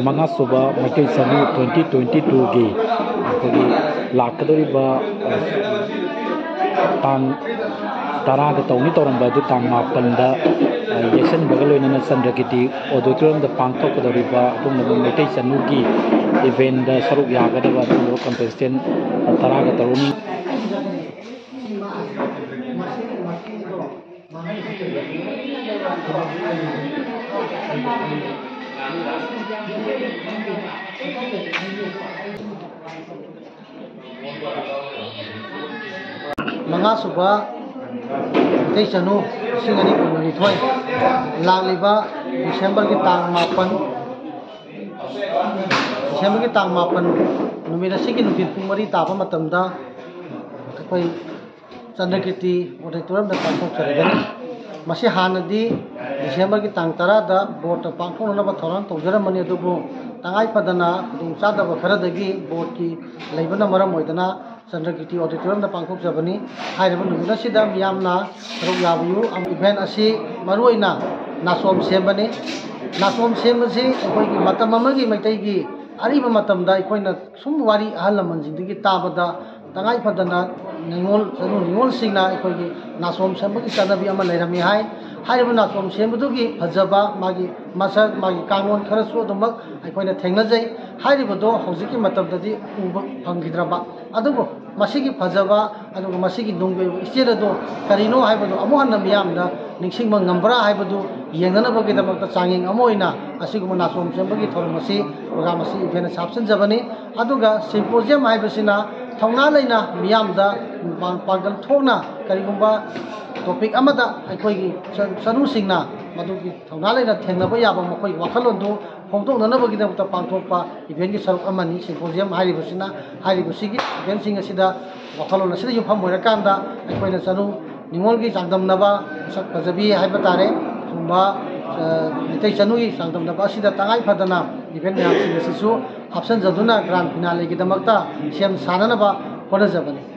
Manga Suba Michael Sanu 2022 की अखोगी लाकदोरिबा तांग तारा द तौनी तौरंबा दु तांग मापनदा येसन बगलोइना संद्रगिति ऑडिटोरियम द पांगथोकदोरिबा अदुम मिchael Sanu की इवेंट द सरुक यागदबा लो कंटेस्टेंट तारा द तौनी Manga Suba Michael Sanu Singani Pumani Thoi Lagliba December ki tang mapan December ki tang mapan numida sigi nupit pumari tapa matamda koi Chandrakirti auditorium da pangthok charigani masi hanadi December ki tang tara da board pangthok na ba thoran tawjaramani adubu tangai padana dung chada ba kharadagi board ki leibana maram oidana Chandrakirti auditorium da pangthok jabani hairaba numida sida miyamna saruk yabiyu am event asi maruina nasom sembani nasom sembasi akoi ki matam amagi maitai gi ariba matamda akoina sum wari ahal manjindigi tabada tangai padana ningol sanu ningol singna akoi gi nasom sembagi chanabi ama leirami hai hairaba nasom sembadugi phajaba magi masak magi kangon kharasu dumak akoina thengnajai hairibado hojiki matamdadi uba phanggidraba adugo masigi phajaba adugo masigi dungbe isterado karino haibado amuhanna miyamda ningsingma ngambra haibado yenganabagi damakta changing amoina asiguma nasom sembagi thormasi program asi event sapsan jabani aduga symposium haibasina thongna leina miyamda pagal thona karigumba topic amada aikoigi sanu singna madugi thongna leina thengnaba yaba makoi wakhalondu phongtoknanabagi damakta pangthokpa event ki saruk amani symposium hairibasina hairibasigi event sing asida wakhalon asida yufam moirakanda aikoina sanu ningol ki changdamnaba sak pajabi haiba tare thumba Michael Sanu ki changdamnaba asida tangai phadana event myam sing asisu hapsan jaduna grand finale ki damakta sem sananaba honajabani